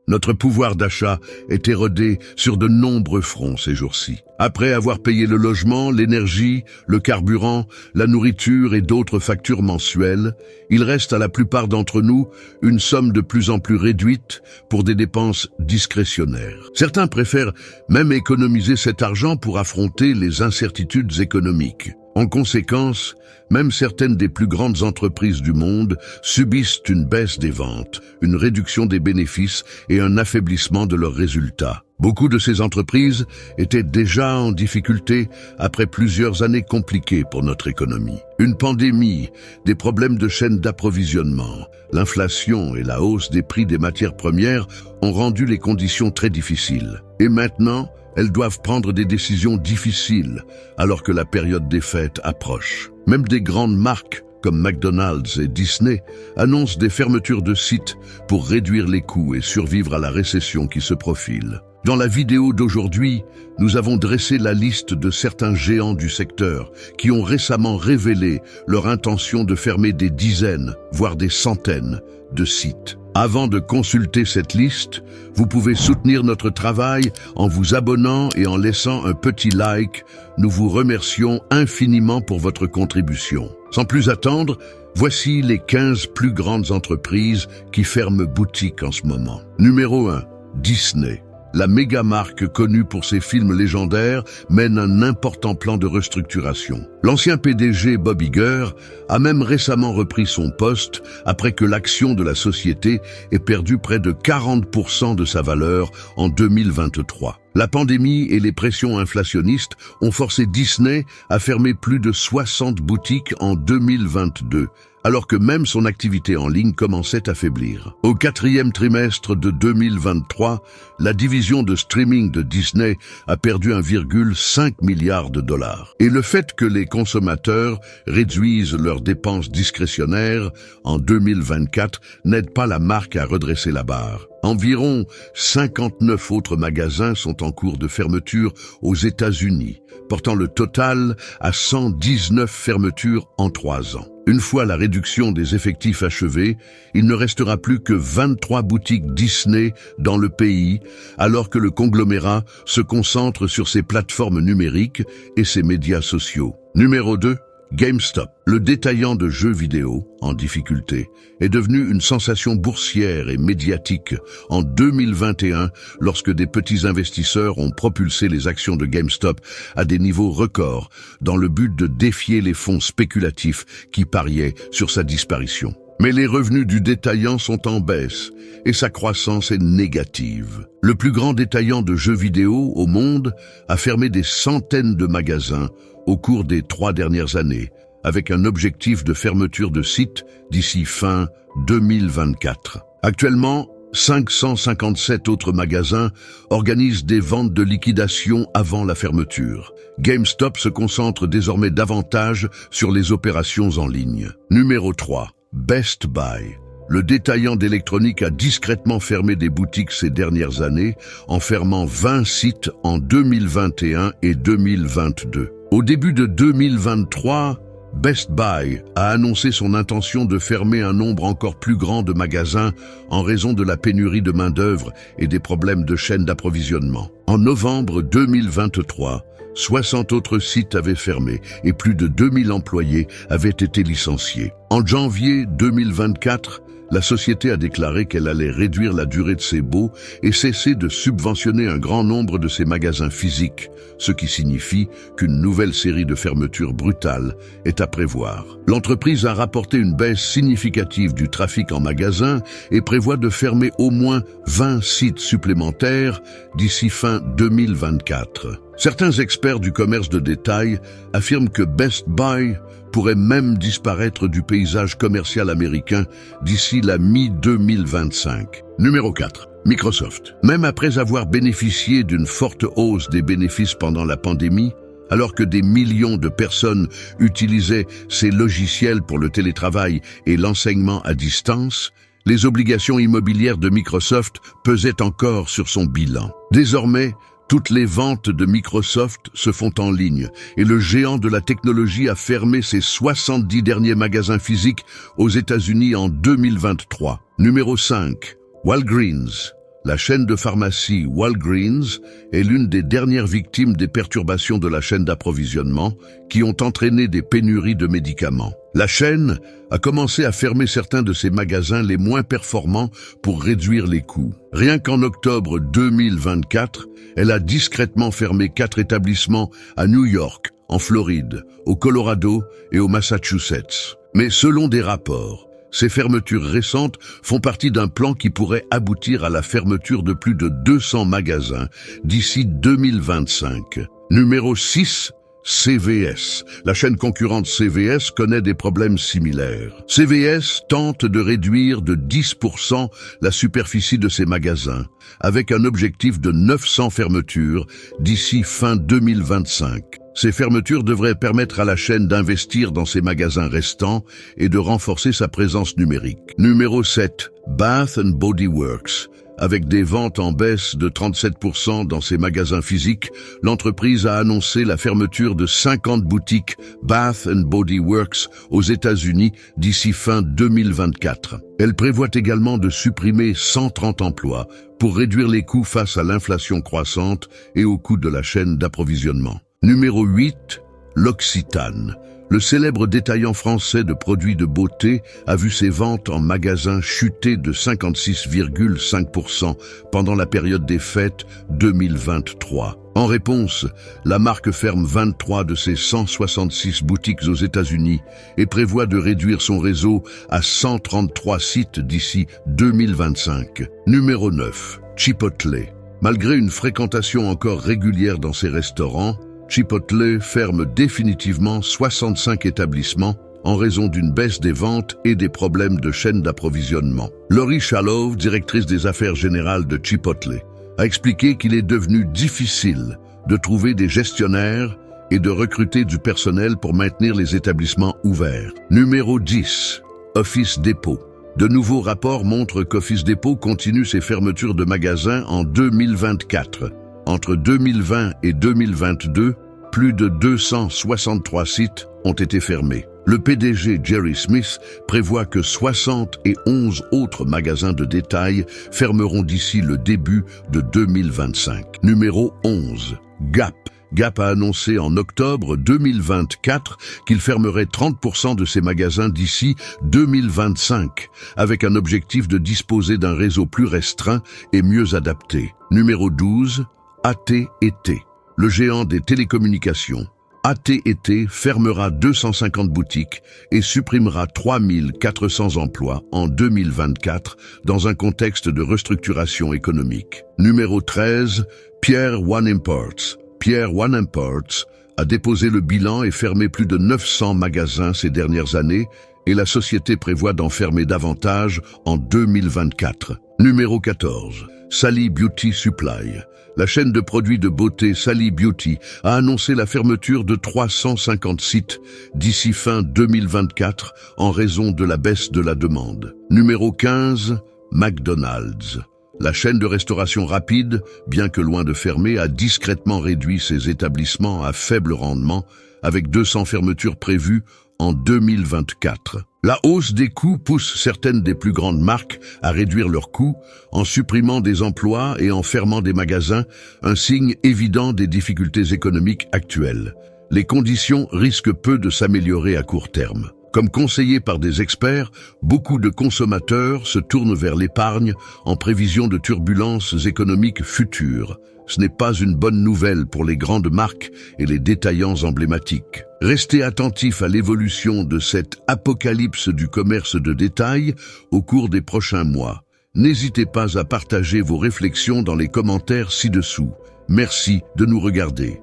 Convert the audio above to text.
Notre pouvoir d'achat est érodé sur de nombreux fronts ces jours-ci. Après avoir payé le logement, l'énergie, le carburant, la nourriture et d'autres factures mensuelles, il reste à la plupart d'entre nous une somme de plus en plus réduite pour des dépenses discrétionnaires. Certains préfèrent même économiser cet argent pour affronter les incertitudes économiques. En conséquence, même certaines des plus grandes entreprises du monde subissent une baisse des ventes, une réduction des bénéfices et un affaiblissement de leurs résultats. Beaucoup de ces entreprises étaient déjà en difficulté après plusieurs années compliquées pour notre économie. Une pandémie, des problèmes de chaîne d'approvisionnement, l'inflation et la hausse des prix des matières premières ont rendu les conditions très difficiles. Et maintenant, elles doivent prendre des décisions difficiles alors que la période des fêtes approche. Même des grandes marques comme McDonald's et Disney annoncent des fermetures de sites pour réduire les coûts et survivre à la récession qui se profile. Dans la vidéo d'aujourd'hui, nous avons dressé la liste de certains géants du secteur qui ont récemment révélé leur intention de fermer des dizaines, voire des centaines de sites. Avant de consulter cette liste, vous pouvez soutenir notre travail en vous abonnant et en laissant un petit like. Nous vous remercions infiniment pour votre contribution. Sans plus attendre, voici les 15 plus grandes entreprises qui ferment boutique en ce moment. Numéro 1, Disney. La méga-marque connue pour ses films légendaires mène un important plan de restructuration. L'ancien PDG Bob Iger a même récemment repris son poste après que l'action de la société ait perdu près de 40% de sa valeur en 2023. La pandémie et les pressions inflationnistes ont forcé Disney à fermer plus de 60 boutiques en 2022. Alors que même son activité en ligne commençait à faiblir. Au 4e trimestre de 2023, la division de streaming de Disney a perdu 1,5 milliard de dollars. Et le fait que les consommateurs réduisent leurs dépenses discrétionnaires en 2024 n'aide pas la marque à redresser la barre. Environ 59 autres magasins sont en cours de fermeture aux États-Unis, portant le total à 119 fermetures en 3 ans. Une fois la réduction des effectifs achevée, il ne restera plus que 23 boutiques Disney dans le pays, alors que le conglomérat se concentre sur ses plateformes numériques et ses médias sociaux. Numéro 2. GameStop, le détaillant de jeux vidéo en difficulté, est devenu une sensation boursière et médiatique en 2021 lorsque des petits investisseurs ont propulsé les actions de GameStop à des niveaux records dans le but de défier les fonds spéculatifs qui pariaient sur sa disparition. Mais les revenus du détaillant sont en baisse et sa croissance est négative. Le plus grand détaillant de jeux vidéo au monde a fermé des centaines de magasins au cours des 3 dernières années, avec un objectif de fermeture de sites d'ici fin 2024. Actuellement, 557 autres magasins organisent des ventes de liquidation avant la fermeture. GameStop se concentre désormais davantage sur les opérations en ligne. Numéro 3. Best Buy. Le détaillant d'électronique a discrètement fermé des boutiques ces dernières années, en fermant 20 sites en 2021 et 2022. Au début de 2023, Best Buy a annoncé son intention de fermer un nombre encore plus grand de magasins en raison de la pénurie de main-d'œuvre et des problèmes de chaîne d'approvisionnement. En novembre 2023, 60 autres sites avaient fermé et plus de 2000 employés avaient été licenciés. En janvier 2024, la société a déclaré qu'elle allait réduire la durée de ses baux et cesser de subventionner un grand nombre de ses magasins physiques, ce qui signifie qu'une nouvelle série de fermetures brutales est à prévoir. L'entreprise a rapporté une baisse significative du trafic en magasin et prévoit de fermer au moins 20 sites supplémentaires d'ici fin 2024. Certains experts du commerce de détail affirment que Best Buy pourrait même disparaître du paysage commercial américain d'ici la mi-2025. Numéro 4. Microsoft. Même après avoir bénéficié d'une forte hausse des bénéfices pendant la pandémie, alors que des millions de personnes utilisaient ces logiciels pour le télétravail et l'enseignement à distance, les obligations immobilières de Microsoft pesaient encore sur son bilan. Désormais, toutes les ventes de Microsoft se font en ligne et le géant de la technologie a fermé ses 70 derniers magasins physiques aux États-Unis en 2023. Numéro 5. Walgreens. La chaîne de pharmacie Walgreens est l'une des dernières victimes des perturbations de la chaîne d'approvisionnement qui ont entraîné des pénuries de médicaments. La chaîne a commencé à fermer certains de ses magasins les moins performants pour réduire les coûts. Rien qu'en octobre 2024, elle a discrètement fermé 4 établissements à New York, en Floride, au Colorado et au Massachusetts. Mais selon des rapports, ces fermetures récentes font partie d'un plan qui pourrait aboutir à la fermeture de plus de 200 magasins d'ici 2025. Numéro 6, CVS. La chaîne concurrente CVS connaît des problèmes similaires. CVS tente de réduire de 10% la superficie de ses magasins, avec un objectif de 900 fermetures d'ici fin 2025. Ces fermetures devraient permettre à la chaîne d'investir dans ses magasins restants et de renforcer sa présence numérique. Numéro 7, Bath & Body Works. Avec des ventes en baisse de 37% dans ses magasins physiques, l'entreprise a annoncé la fermeture de 50 boutiques Bath & Body Works aux États-Unis d'ici fin 2024. Elle prévoit également de supprimer 130 emplois pour réduire les coûts face à l'inflation croissante et aux coûts de la chaîne d'approvisionnement. Numéro 8, L'Occitane. Le célèbre détaillant français de produits de beauté a vu ses ventes en magasin chuter de 56,5% pendant la période des fêtes 2023. En réponse, la marque ferme 23 de ses 166 boutiques aux États-Unis et prévoit de réduire son réseau à 133 sites d'ici 2025. Numéro 9, Chipotle. Malgré une fréquentation encore régulière dans ses restaurants, Chipotle ferme définitivement 65 établissements en raison d'une baisse des ventes et des problèmes de chaîne d'approvisionnement. Lori Shalov, directrice des affaires générales de Chipotle, a expliqué qu'il est devenu difficile de trouver des gestionnaires et de recruter du personnel pour maintenir les établissements ouverts. Numéro 10, Office Depot. De nouveaux rapports montrent qu'Office Depot continue ses fermetures de magasins en 2024. Entre 2020 et 2022, plus de 263 sites ont été fermés. Le PDG Jerry Smith prévoit que 71 autres magasins de détail fermeront d'ici le début de 2025. Numéro 11, Gap. Gap a annoncé en octobre 2024 qu'il fermerait 30% de ses magasins d'ici 2025, avec un objectif de disposer d'un réseau plus restreint et mieux adapté. Numéro 12, AT&T. Le géant des télécommunications, AT&T fermera 250 boutiques et supprimera 3400 emplois en 2024 dans un contexte de restructuration économique. Numéro 13, Pier 1 Imports. Pier 1 Imports a déposé le bilan et fermé plus de 900 magasins ces dernières années et la société prévoit d'en fermer davantage en 2024. Numéro 14, Sally Beauty Supply. La chaîne de produits de beauté Sally Beauty a annoncé la fermeture de 350 sites d'ici fin 2024 en raison de la baisse de la demande. Numéro 15, McDonald's. La chaîne de restauration rapide, bien que loin de fermer, a discrètement réduit ses établissements à faible rendement, avec 200 fermetures prévues en 2024. La hausse des coûts pousse certaines des plus grandes marques à réduire leurs coûts en supprimant des emplois et en fermant des magasins, un signe évident des difficultés économiques actuelles. Les conditions risquent peu de s'améliorer à court terme. Comme conseillé par des experts, beaucoup de consommateurs se tournent vers l'épargne en prévision de turbulences économiques futures. Ce n'est pas une bonne nouvelle pour les grandes marques et les détaillants emblématiques. Restez attentifs à l'évolution de cette apocalypse du commerce de détail au cours des prochains mois. N'hésitez pas à partager vos réflexions dans les commentaires ci-dessous. Merci de nous regarder.